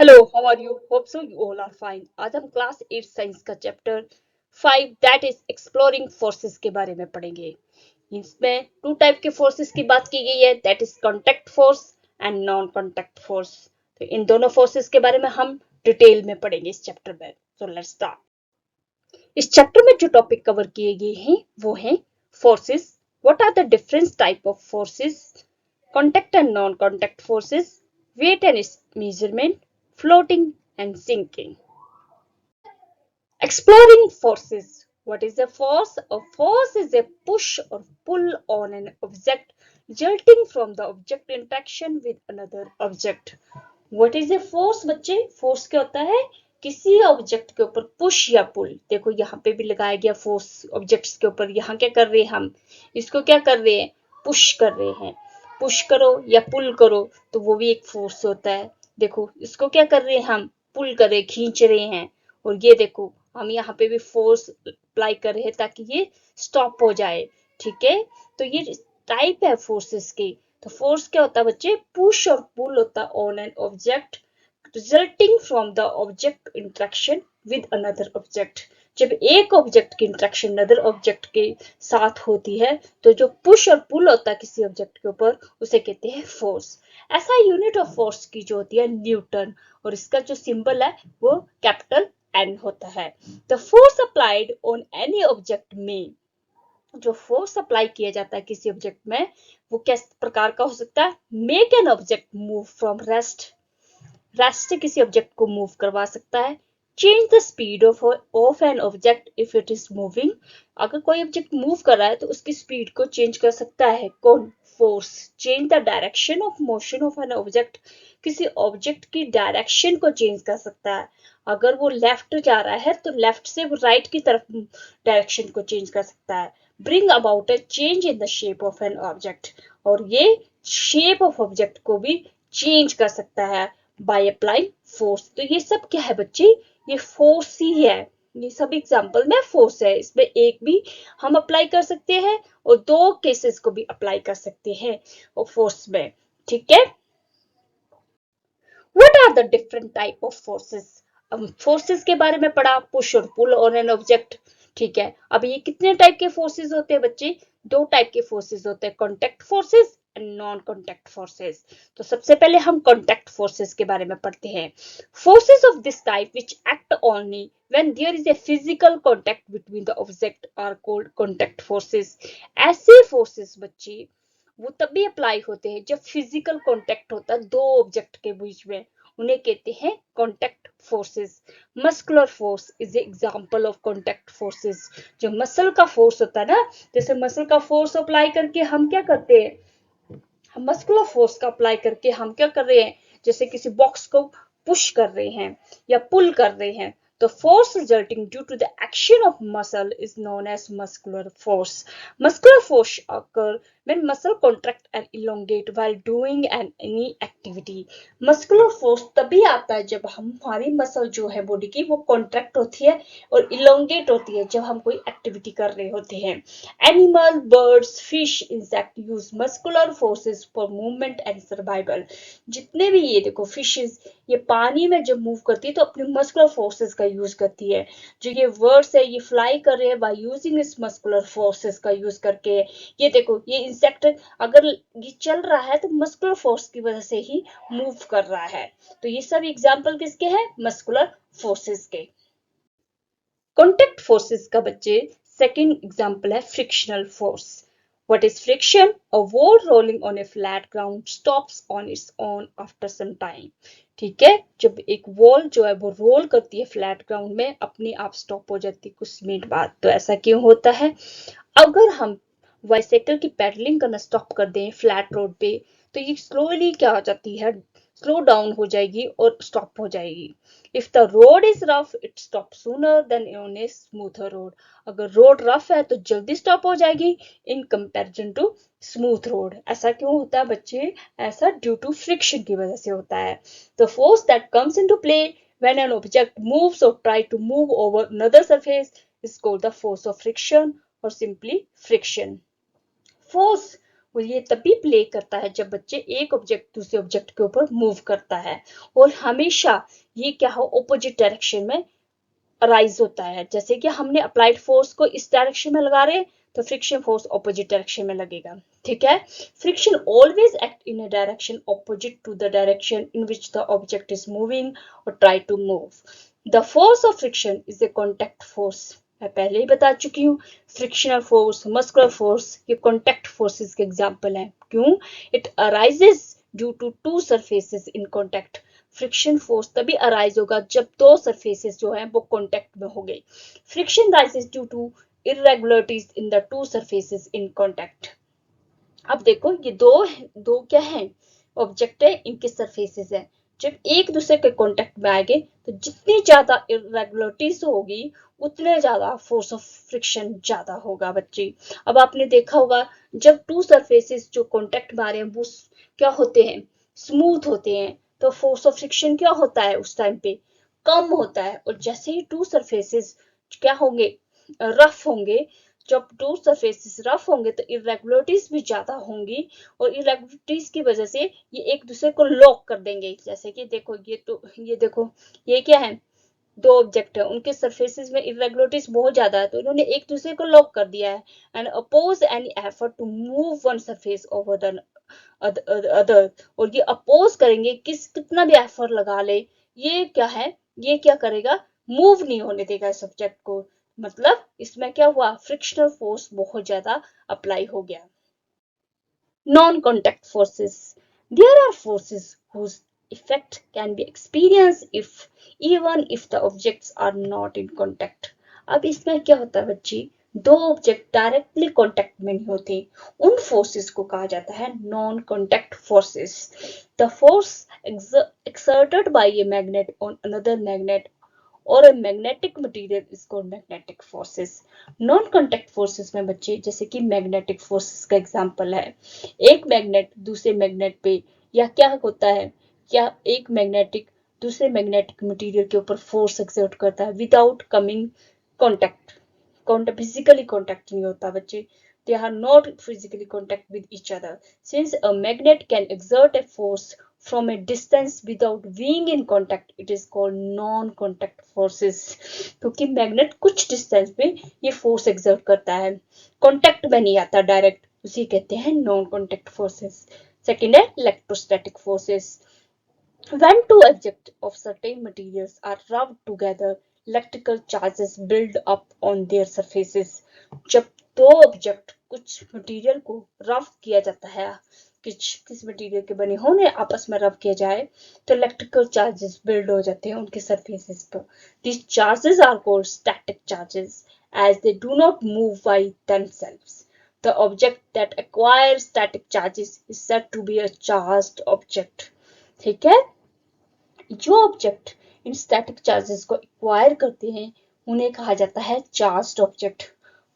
Hello, how are you? Hope so you all are fine. आज हम class 8 science का chapter 5 that is exploring forces के बारे में पढ़ेंगे। इसमें टू टाइप के फोर्सेस की बात की गई है, that is contact force and non contact force. तो इन दोनों फोर्सेस के बारे में हम डिटेल में पढ़ेंगे इस चैप्टर में। So let's start. इस चैप्टर में जो टॉपिक कवर किए गए हैं वो हैं forces, what are the different type of forces, contact and non-contact forces, weight and its measurement, floating and sinking. Exploring forces. What is a force? A force is a push or pull on an object resulting from the object interaction with another object. What is a force बच्चे? Force क्या होता है? किसी object के ऊपर push या पुल। देखो यहाँ पे भी लगाया गया फोर्स ऑब्जेक्ट्स के ऊपर। यहाँ क्या कर रहे हैं हम? इसको क्या कर रहे हैं? पुश कर रहे हैं। पुश करो या पुल करो तो वो भी एक फोर्स होता है। देखो इसको क्या कर रहे हैं हम? पुल कर रहे, खींच रहे हैं। और ये देखो हम यहाँ पे भी फोर्स अप्लाई कर रहे हैं ताकि ये स्टॉप हो जाए। ठीक है, तो ये टाइप है फोर्सेस की। तो फोर्स क्या होता है बच्चे? पुश और पुल होता है on an object resulting from the object interaction with another object. जब एक ऑब्जेक्ट की इंटरेक्शन अदर ऑब्जेक्ट के साथ होती है तो जो पुश और पुल होता है किसी ऑब्जेक्ट के ऊपर उसे कहते हैं फोर्स। ऐसा यूनिट ऑफ फोर्स की जो होती है न्यूटन, और इसका जो सिंबल है वो कैपिटल एन होता है। The force applied on any object में, जो फोर्स अप्लाई किया जाता है किसी ऑब्जेक्ट में वो किस प्रकार का हो सकता है? Make an object move from rest, rest से किसी ऑब्जेक्ट को मूव करवा सकता है। Change the speed of an object if it is moving, अगर कोई ऑब्जेक्ट मूव कर रहा है तो उसकी स्पीड को चेंज कर सकता है कौन? Force. Change the direction of motion of an object, किसी ऑब्जेक्ट की डायरेक्शन को चेंज कर सकता है। अगर वो लेफ्ट जा रहा है तो लेफ्ट से वो राइट की तरफ डायरेक्शन को चेंज कर सकता है। Bring about a change in the shape of an object, और ये शेप ऑफ ऑब्जेक्ट को भी चेंज कर सकता है बाय अप्लाइंग फोर्स। तो ये सब क्या है बच्चे? ये फोर्स ही है। ये सब एग्जांपल में फोर्स है। इसमें एक भी हम अप्लाई कर सकते हैं और दो केसेस को भी अप्लाई कर सकते हैं और फोर्स में। ठीक है, what are the different type of forces? अब फोर्सेस के बारे में पढ़ा, पुश और पुल ऑन एन ऑब्जेक्ट। ठीक है, अब ये कितने टाइप के फोर्सेस होते हैं बच्चे? दो टाइप के फोर्सेस होते हैं, contact forces and non contact forces. तो सबसे पहले हम कॉन्टैक्ट फोर्सेस के बारे में पढ़ते हैं। Forces of this type which act only when there is a physical contact between the object are called contact forces। ऐसे फोर्सेस बच्चे वो तभी अप्लाई होते हैं जब फिजिकल कांटेक्ट होता है दो ऑब्जेक्ट के बीच में, उन्हें कहते हैं contact forces. Muscular force is example of contact forces. जो मसल का फोर्स होता है ना, जैसे मसल का फोर्स अप्लाई करके हम क्या करते हैं? हम मस्कुलर फोर्स का अप्लाई करके हम क्या कर रहे हैं? जैसे किसी बॉक्स को पुश कर रहे हैं या पुल कर रहे हैं, the force resulting due to the action of muscle is known as muscular force। Muscular force occur when muscle contract and elongate while doing any activity। Muscular force तभी आता है जब हमारी मसल जो है बॉडी की वो कॉन्ट्रैक्ट होती है और इलोंगेट होती है जब हम कोई एक्टिविटी कर रहे होते हैं। Animal, birds, fish, insect use muscular forces for movement and survival. जितने भी ये देखो फिशेस, ये पानी में जब मूव करती है तो अपने मस्कुलर फोर्सेस का यूज करती है। जो ये वर्ड्स है ये फ्लाई कर रहे हैं बाय यूजिंग इस मस्कुलर फोर्सेस का यूज करके। ये देखो ये इंसेक्ट अगर ये चल रहा है तो मस्कुलर फोर्स की वजह से ही मूव कर रहा है। तो ये सब एग्जांपल किसके हैं? मस्कुलर फोर्सेस के। कॉन्टैक्ट फोर्सेस का बच्चे सेकंड एग्जांपल है frictional force. What is friction? A ball rolling on a flat ground stops on its own after some time. ठीक है, जब एक वॉल जो है वो रोल करती है फ्लैट ग्राउंड में, अपने आप स्टॉप हो जाती है कुछ मिनट बाद। तो ऐसा क्यों होता है? अगर हम बाइसाइकिल की पेडलिंग करना स्टॉप कर दें फ्लैट रोड पे तो ये स्लोली क्या हो जाती है? स्लो डाउन हो जाएगी और स्टॉप हो जाएगी। If the road is rough it stop sooner than on a smoother road. अगर रोड रफ है तो जल्दी स्टॉप हो जाएगी in comparison to smooth road. ऐसा क्यों होता है बच्चे? ऐसा ड्यू टू फ्रिक्शन की वजह से होता है। The force that comes into play when an object moves or try to move over another surface is called the force of friction or simply friction। Force और ये तभी प्ले करता है जब बच्चे एक ऑब्जेक्ट दूसरे ऑब्जेक्ट के ऊपर मूव करता है, और हमेशा ये क्या हो ऑपोजिट डायरेक्शन में अराइज होता है। जैसे कि हमने अप्लाइड फोर्स को इस डायरेक्शन में लगा रहे हैं तो फ्रिक्शन फोर्स ऑपोजिट डायरेक्शन में लगेगा। ठीक है, friction always act in a direction opposite to the direction in which the object is moving और try to move. The force of friction is a contact force. मैं पहले ही बता चुकी हूँ, फ्रिक्शनल फोर्स, मस्कुलर फोर्स, ये contact forces के example हैं। क्यों? It arises due to two surfaces in contact. Friction force तभी अराइज होगा जब दो सरफेसेस जो है वो कांटेक्ट में हो गई। Friction rises due to irregularities in the two surfaces in contact. अब देखो ये दो दो क्या है, ऑब्जेक्ट है, इनके सरफेसेस है। जब एक दूसरे के कांटेक्ट में आएंगे तो जितनी ज्यादा इरेगुलरिटीज होगी उतने ज्यादा फोर्स ऑफ फ्रिक्शन ज्यादा होगा बच्चे। अब आपने देखा होगा जब टू सरफेसेस जो कांटेक्ट में आ रहे हैं वो क्या होते हैं, स्मूथ होते हैं, तो फोर्स ऑफ फ्रिक्शन क्या होता है उस टाइम पे, कम होता है। और जैसे ही टू सरफेसेस क्या होंगे, रफ होंगे, जब टू सरफेसेस रफ होंगे तो इरेगुलरिटीज भी ज्यादा होंगी, और इरेगुलरिटीज की वजह से ये एक दूसरे को लॉक कर देंगे। जैसे कि देखो ये देखो ये क्या है, दो ऑब्जेक्ट है, उनके सरफेसेस में इरेगुलरिटीज बहुत ज्यादा है तो इन्होंने एक दूसरे को लॉक कर दिया है। And oppose any effort to move one surface over the other. और ये अपोज करेंगे, कितना भी एफर्ट लगा ले, ये क्या है, ये क्या करेगा, मूव नहीं होने देगा इस सब्जेक्ट को। मतलब इसमें क्या हुआ, फ्रिक्शनल फोर्स बहुत ज्यादा अप्लाई हो गया। Non-contact forces. There are forces whose effect can be experienced even if the objects are not in contact. अब इसमें क्या होता है बच्ची, दो ऑब्जेक्ट डायरेक्टली कांटेक्ट में नहीं होते, उन फोर्सेस को कहा जाता है non contact forces. The force exerted by a magnet on another magnet और a magnetic material is called magnetic forces. Non contact forces में बच्चे जैसे कि मैग्नेटिक फोर्सेस का एग्जांपल है, एक मैग्नेट दूसरे मैग्नेट पे, या क्या होता है, क्या एक मैग्नेटिक दूसरे मैग्नेटिक मटेरियल के ऊपर फोर्स एक्सर्ट करता है without coming contact. physically contact नहीं होता बच्चे, they are not physically contact with each other. Since a magnet can exert a force from a distance without being in contact, it is called non-contact forces. क्योंकि magnet कुछ distance पे ये force exert करता है, contact में नहीं आता direct, उसी कहते हैं नॉन कांटेक्ट फोर्सेस। सेकंड है electrostatic forces. When two objects of certain materials are rubbed together, electrical charges build up on their surfaces. जब दो ऑब्जेक्ट कुछ मटेरियल को रब किया जाता है, किस मटेरियल के बने होने आपस में रब किया जाए तो इलेक्ट्रिकल चार्जेस बिल्ड हो जाते हैं उनके सरफेसेस पर। These charges are called static charges as they do not move by themselves. The object that acquires static charges is said to be a charged object. ठीक है, जो ऑब्जेक्ट इन स्टैटिक चार्जेस को acquire करते हैं उन्हें कहा जाता है चार्ज्ड ऑब्जेक्ट।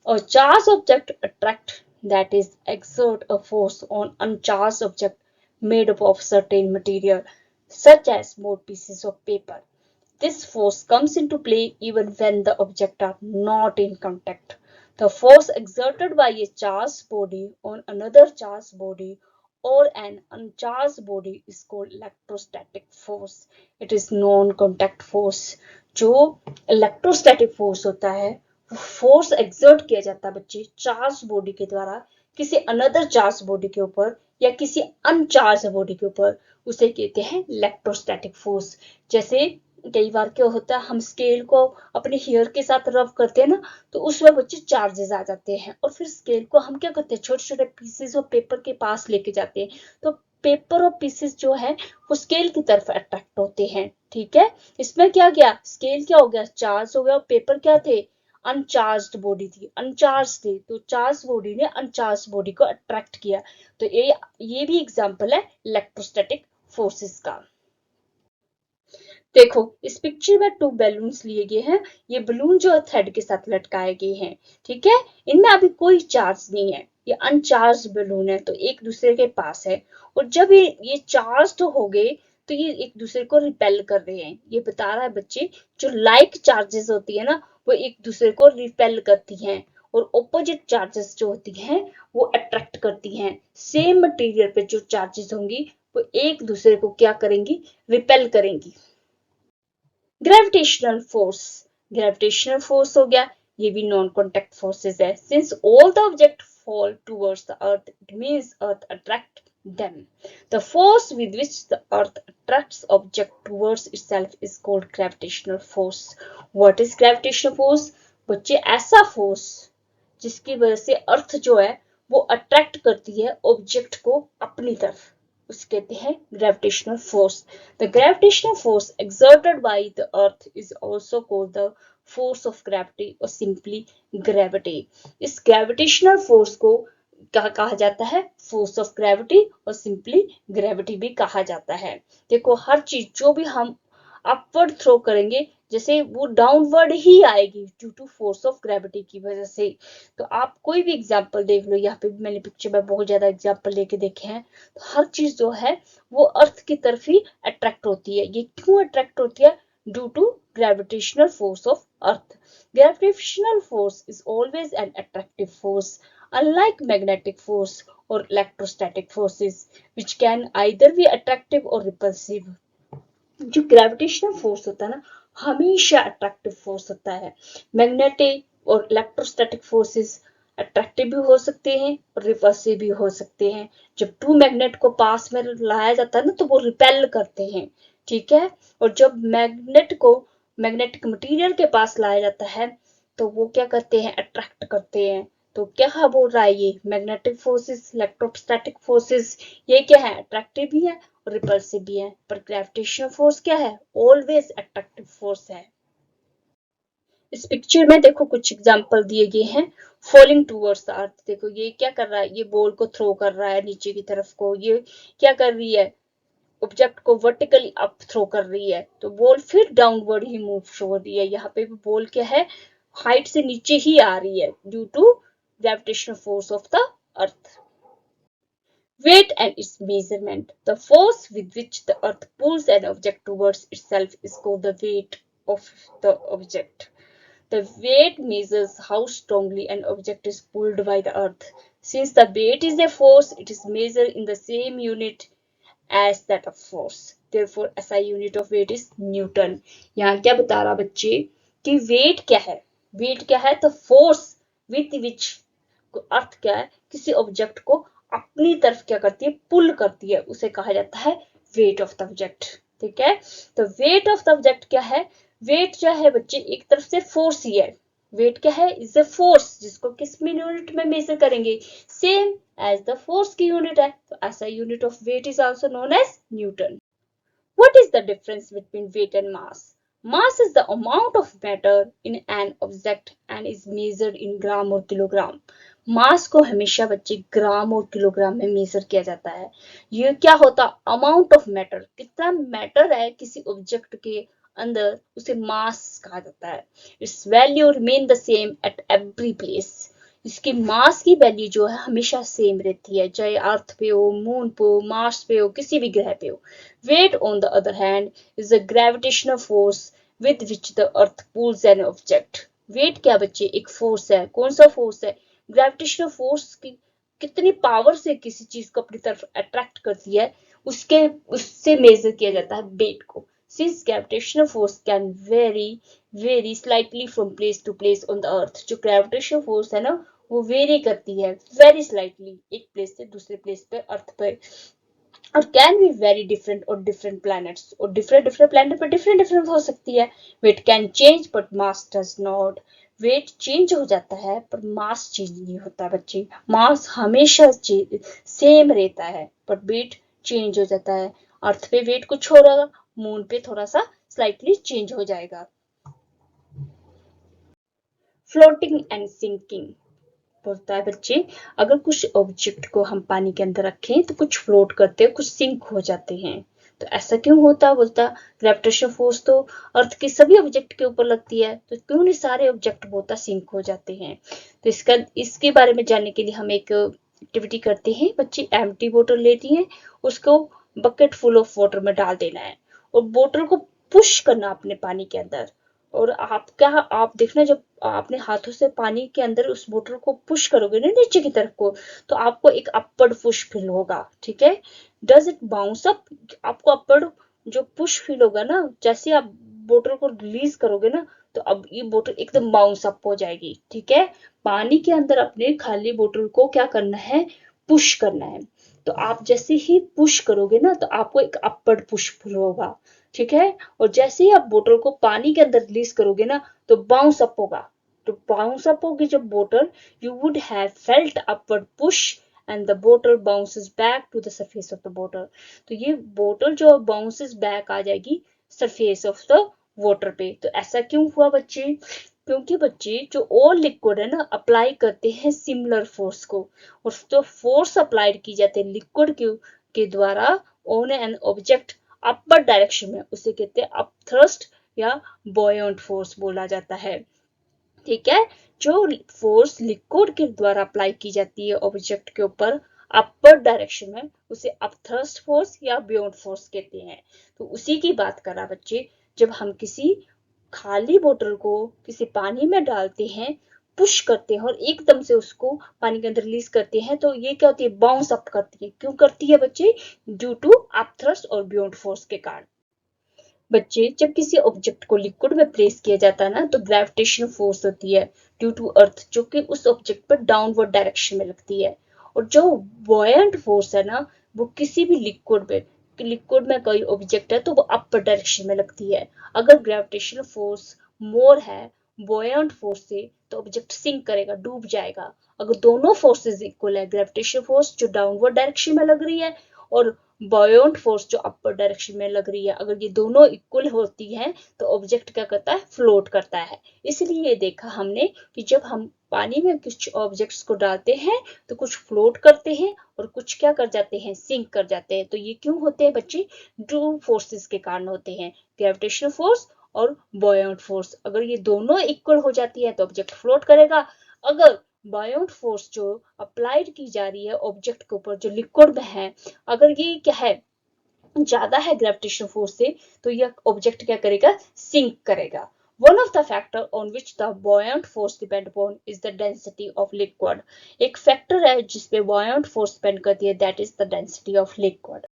और charge object attract that is exert a force on uncharged object made up of certain material such as more pieces of paper. This force comes into play even when the objects are not in contact. The force exerted by a charged body on another charged body or an uncharged body is called electrostatic force. It is non-contact force. जो electrostatic force होता है वो force exert किया जाता है बच्चे charge body के द्वारा किसी अनदर चार्ज बॉडी के ऊपर या किसी अनचार्ज बॉडी के ऊपर, उसे कहते हैं इलेक्ट्रोस्टैटिक फोर्स। जैसे कई बार क्या होता है, हम स्केल को अपने हेयर के साथ रब करते हैं ना तो उसमें बच्चे चार्जेस आ जाते हैं, और फिर स्केल को हम क्या करते हैं, छोटे छोटे पीसेस ऑफ पेपर के पास लेके जाते हैं तो पेपर और पीसेस जो है वो स्केल की तरफ अट्रैक्ट होते हैं। ठीक है, इसमें क्या गया, स्केल क्या हो गया, चार्ज हो गया, और पेपर क्या थे, अनचार्ज्ड बॉडी थी, अनचार्ज थे, तो चार्ज बॉडी ने अनचार्ज बॉडी को अट्रैक्ट किया। तो ये भी एग्जांपल है इलेक्ट्रोस्टैटिक फोर्सेस का। देखो इस पिक्चर में टू बैलून्स लिए गए हैं, ये बलून जो थ्रेड के साथ लटकाए गए हैं। ठीक है, इनमें अभी कोई चार्ज नहीं है, ये अनचार्ज बलून है तो एक दूसरे के पास है, और जब ये चार्ज हो गए तो ये एक दूसरे को रिपेल कर रहे हैं। ये बता रहा है बच्चे जो लाइक चार्जेस होती है ना वो एक दूसरे को रिपेल करती हैं, और ऑपोजिट चार्जेस जो होती हैं वो अट्रैक्ट करती हैं। सेम मटेरियल पे जो चार्जेस होंगी वो एक दूसरे को क्या करेंगी, रिपेल करेंगी। ग्रेविटेशनल फोर्स, ग्रेविटेशनल फोर्स हो गया, ये भी नॉन कॉन्टैक्ट फोर्सेस है। Since all the object fall towards the earth, it means earth attract them. The force with which the earth attracts object towards itself is called gravitational force. What is gravitational force? बच्चे ऐसा force जिसकी वजह से अर्थ जो है वो attract करती है ऑब्जेक्ट को अपनी तरफ, उसे कहते हैं gravitational force. The gravitational force exerted by the earth is also called the force of gravity or simply gravity. इस ग्रेविटेशनल फोर्स को क्या कहा जाता है, फोर्स ऑफ ग्रेविटी और सिंपली ग्रेविटी भी कहा जाता है। देखो हर चीज जो भी हम अपवर्ड थ्रो करेंगे जैसे वो डाउनवर्ड ही आएगी due to force of gravity की वजह से। तो आप कोई भी एग्जांपल देख लो, यहाँ पे भी मैंने पिक्चर में बहुत ज्यादा एग्जांपल लेके देखे हैं, तो हर चीज जो है वो अर्थ की तरफ ही अट्रैक्ट होती है। ये क्यों अट्रैक्ट होती है? Due to gravitational force of earth. Gravitational force is always an attractive force, unlike magnetic force or electrostatic forces, which can either be attractive or repulsive. जो ग्रेविटेशनल फोर्स होता है ना, हमेशा अट्रैक्टिव फोर्स होता है। Magnetic और electrostatic forces attractive भी हो सकते हैं और रिपल्सिव भी हो सकते हैं। जब टू मैग्नेट को पास में लाया जाता है ना तो वो रिपेल करते हैं, ठीक है। और जब मैग्नेट को मैग्नेटिक मटेरियल के पास लाया जाता है तो वो क्या करते हैं, अट्रैक्ट करते हैं। तो क्या बोल रहा है ये, मैग्नेटिक फोर्सेस, इलेक्ट्रोस्टैटिक फोर्सेस, ये क्या है, अट्रैक्टिव भी है और रिपल्सिव भी है। पर ग्रेविटेशनल फोर्स क्या है, ऑलवेज अट्रैक्टिव फोर्स है। इस पिक्चर में देखो कुछ एग्जांपल दिए गए हैं। फॉलिंग टूवर्ड्स द अर्थ, देखो ये क्या कर रहा है, ये बॉल को थ्रो कर रहा है नीचे की तरफ को, ये क्या कर रही है, ऑब्जेक्ट को वर्टिकली अप थ्रो कर रही है, तो बॉल फिर डाउनवर्ड ही मूव हो रही है। यहाँ पे भी बॉल क्या है, हाइट से नीचे ही आ रही है due to gravitational force of the earth. Weight and its measurement. The force with which the earth pulls an object towards itself is called the weight of the object. The weight measures how strongly an object is pulled by the earth. Since the weight is a force, it is measured in the same unit as that of force. Therefore, SI unit of weight is Newton. यहाँ क्या बता रहा बच्चे कि weight क्या है? weight क्या है? तो force with which अर्थ क्या है, किसी ऑब्जेक्ट को अपनी तरफ क्या करती है, पुल करती है, उसे कहा जाता है वेट ऑफ द ऑब्जेक्ट। ठीक है, तो वेट ऑफ द ऑब्जेक्ट क्या है, वेट जो है बच्चे एक तरफ से फोर्स ही है। वेट क्या है, इज अ फोर्स, जिसको किस में यूनिट में मेजर करेंगे, सेम एज द फोर्स की यूनिट है, तो ऐसा unit of weight is also known as newton. What is the difference between weight and mass? Mass is the amount of matter in an object and is measured in gram और kilogram. मास को हमेशा बच्चे ग्राम और kilogram में major किया जाता है। ये क्या होता, अमाउंट ऑफ मैटर, कितना मैटर है किसी ऑब्जेक्ट के अंदर, उसे मास कहा जाता है। It's value remain the same at every place. इसकी मास की वैल्यू जो है हमेशा सेम रहती है, चाहे अर्थ पे हो, मून पे हो, मार्स पे हो, किसी भी ग्रह पे हो। Weight, on the other hand, is a gravitational force with which the earth pulls an object. Weight क्या बच्चे, एक फोर्स है। कौन सा फोर्स है, ग्रेविटेशनल फोर्स की कितनी पावर से किसी चीज को अपनी तरफ अट्रैक्ट करती है, उससे मेजर किया जाता है वेट को। Since gravitational force can vary slightly from place to place on the earth, जो gravitational force है ना वो वेरी करती है वेरी स्लाइटली एक प्लेस से दूसरे प्लेस पे अर्थ पे, और कैन बी वेरी डिफरेंट और डिफरेंट प्लैनेट्स, और डिफरेंट प्लैनेट पर डिफरेंट हो सकती है। Weight can change but mass does not. Weight change हो जाता है पर मास चेंज नहीं होता बच्चे, मास हमेशा सेम रहता है बट वेट चेंज हो जाता है। अर्थ पे वेट कुछ हो रहा, मून पे थोड़ा सा स्लाइटली चेंज हो जाएगा। फ्लोटिंग एंड सिंकिंग बोलता है बच्चे, अगर कुछ ऑब्जेक्ट को हम पानी के अंदर रखें तो कुछ फ्लोट करते हैं, कुछ सिंक हो जाते हैं। तो ऐसा क्यों होता, बोलता ग्रेविटेशनल फोर्स तो अर्थ के सभी ऑब्जेक्ट के ऊपर लगती है, तो क्यों नहीं सारे ऑब्जेक्ट बोलता सिंक हो जाते हैं। तो इसके बारे में जानने के लिए हम एक एक्टिविटी करते हैं। बच्चे एम्प्टी बोतल लेती हैं, उसको बकेट फुल ऑफ वाटर में डाल देना है और बोतल को पुश करना अपने पानी के अंदर, और आप देखना, जब आपने हाथों से पानी के अंदर उस बोतल को पुश करोगे ना नीचे की तरफ को, तो आपको एक अपवर्ड पुश फील होगा, ठीक है। डज इट बाउंस अप, आपको अपवर्ड जो पुश फील होगा ना, जैसे आप बोतल को रिलीज करोगे ना, तो अब ये बोतल एकदम बाउंस अप हो जाएगी, ठीक है। पानी के अंदर अपने खाली बोतल को क्या करना है, पुश करना है। तो आप जैसे ही पुश करोगे ना, तो आपको एक अपवर्ड पुश फील होगा, ठीक है। और जैसे ही आप बोतल को पानी के अंदर रिलीज करोगे ना, तो बाउंस अप होगा। तो बाउंस अप होगी जब बोतल, you would have felt upward push and the बोतल bounces back to the surface of the बोतल। तो ये बोतल जो बाउंसेस बैक आ जाएगी सरफेस ऑफ द वाटर पे। तो ऐसा क्यों हुआ बच्चे, क्योंकि बच्चे जो और लिक्विड है ना, अप्लाई करते हैं सिमिलर फोर्स को, और जो फोर्स अप्लाई की जाती है लिक्विड के द्वारा on an object upper direction में, उसे कहते हैं अप थ्रस्ट या बॉयंट फोर्स बोला जाता है, ठीक है। जो फोर्स लिक्विड के द्वारा अप्लाई की जाती है ऑब्जेक्ट के ऊपर अपर डायरेक्शन में, उसे अप थ्रस्ट फोर्स या बियॉन्ड फोर्स कहते हैं। तो उसी की बात करा बच्चे, जब हम किसी खाली बोतल को किसी पानी में डालते हैं, पुश करते हैं और एकदम से उसको पानी के अंदर रिलीज करते हैं, तो ये क्या होती है, बाउंस अप करती है। क्यों करती है बच्चे, ड्यू टू अप थ्रस्ट और बियॉन्ड फोर्स के कारण। बच्चे, जब किसी ऑब्जेक्ट को लिक्विड में प्लेस किया जाता है ना, तो ग्रेविटेशनल फोर्स होती है ड्यू टू अर्थ, जो कि उस ऑब्जेक्ट पर डाउनवर्ड डायरेक्शन में लगती है। और जो बॉयंट फोर्स है ना, वो किसी भी लिक्विड में कोई ऑब्जेक्ट है तो वो अपर डायरेक्शन में लगती है। अगर ग्रेविटेशनल फोर्स मोर है बॉयंट फोर्स से, तो ऑब्जेक्ट सिंक करेगा, डूब जाएगा। अगर दोनों फोर्सेस इक्वल है, ग्रेविटेशनल फोर्स जो डाउनवर्ड डायरेक्शन में लग रही है और बॉयंट फोर्स जो अपर डायरेक्शन में लग रही है, अगर ये दोनों इक्वल होती हैं, तो ऑब्जेक्ट क्या करता है, फ्लोट करता है। इसलिए ये देखा हमने कि जब हम पानी में कुछ ऑब्जेक्ट्स को डालते हैं, तो कुछ फ्लोट करते हैं और कुछ क्या कर जाते हैं, सिंक कर जाते हैं। तो ये क्यों होते हैं बच्चे, दो फोर्सेस के कारण होते हैं, ग्रेविटेशनल फोर्स और बॉयंट फोर्स। अगर ये दोनों इक्वल हो जाती है, तो ऑब्जेक्ट फ्लोट करेगा। अगर बायोट फोर्स जो अप्लाइड की जा रही है ऑब्जेक्ट के ऊपर जो लिक्विड में है, अगर ये क्या है, ज्यादा है ग्रेविटेशनल फोर्स से, तो यह ऑब्जेक्ट क्या करेगा, सिंक करेगा। One of the factor on which the buoyant force depend upon is the density of liquid. एक फैक्टर है जिसपे बॉयंट फोर्स डिपेंड करती है, that is the density of liquid.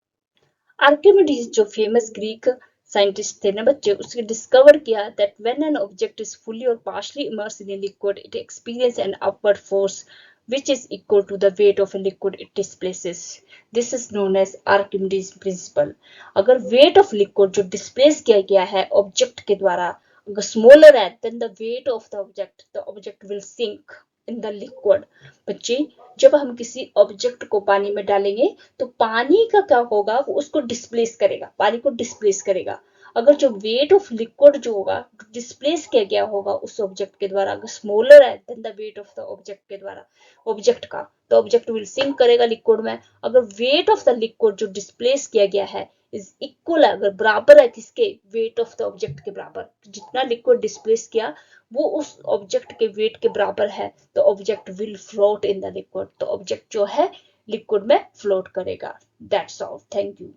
Archimedes जो फेमस ग्रीक साइंटिस्ट थे ना बच्चे, उसने डिस्कवर किया that when an object is fully or partially immersed in a liquid, it experience an upward force which is equal to the weight of a liquid it displaces. This is known as Archimedes principle. अगर weight of liquid जो displace किया गया है object के द्वारा अगर smaller है, then the weight of the object will sink in the liquid. बच्चे, जब हम किसी ऑब्जेक्ट को पानी में डालेंगे, तो पानी का क्या होगा, वो उसको डिस्प्लेस करेगा, पानी को डिस्प्लेस करेगा। अगर जो वेट ऑफ लिक्विड जो होगा, डिस्प्लेस किया गया होगा उस ऑब्जेक्ट के द्वारा, अगर स्मॉलर है then the weight of the object के द्वारा ऑब्जेक्ट का, तो ऑब्जेक्ट विल सिंक करेगा लिक्विड में। अगर वेट ऑफ द लिक्विड जो डिस्प्लेस किया गया है इज इक्वल है, अगर बराबर है किसके, वेट ऑफ द ऑब्जेक्ट के बराबर, जितना लिक्विड डिस्प्लेस किया वो उस ऑब्जेक्ट के वेट के बराबर है, तो object will float in the liquid. तो ऑब्जेक्ट जो है लिक्विड में फ्लोट करेगा। That's all, thank you.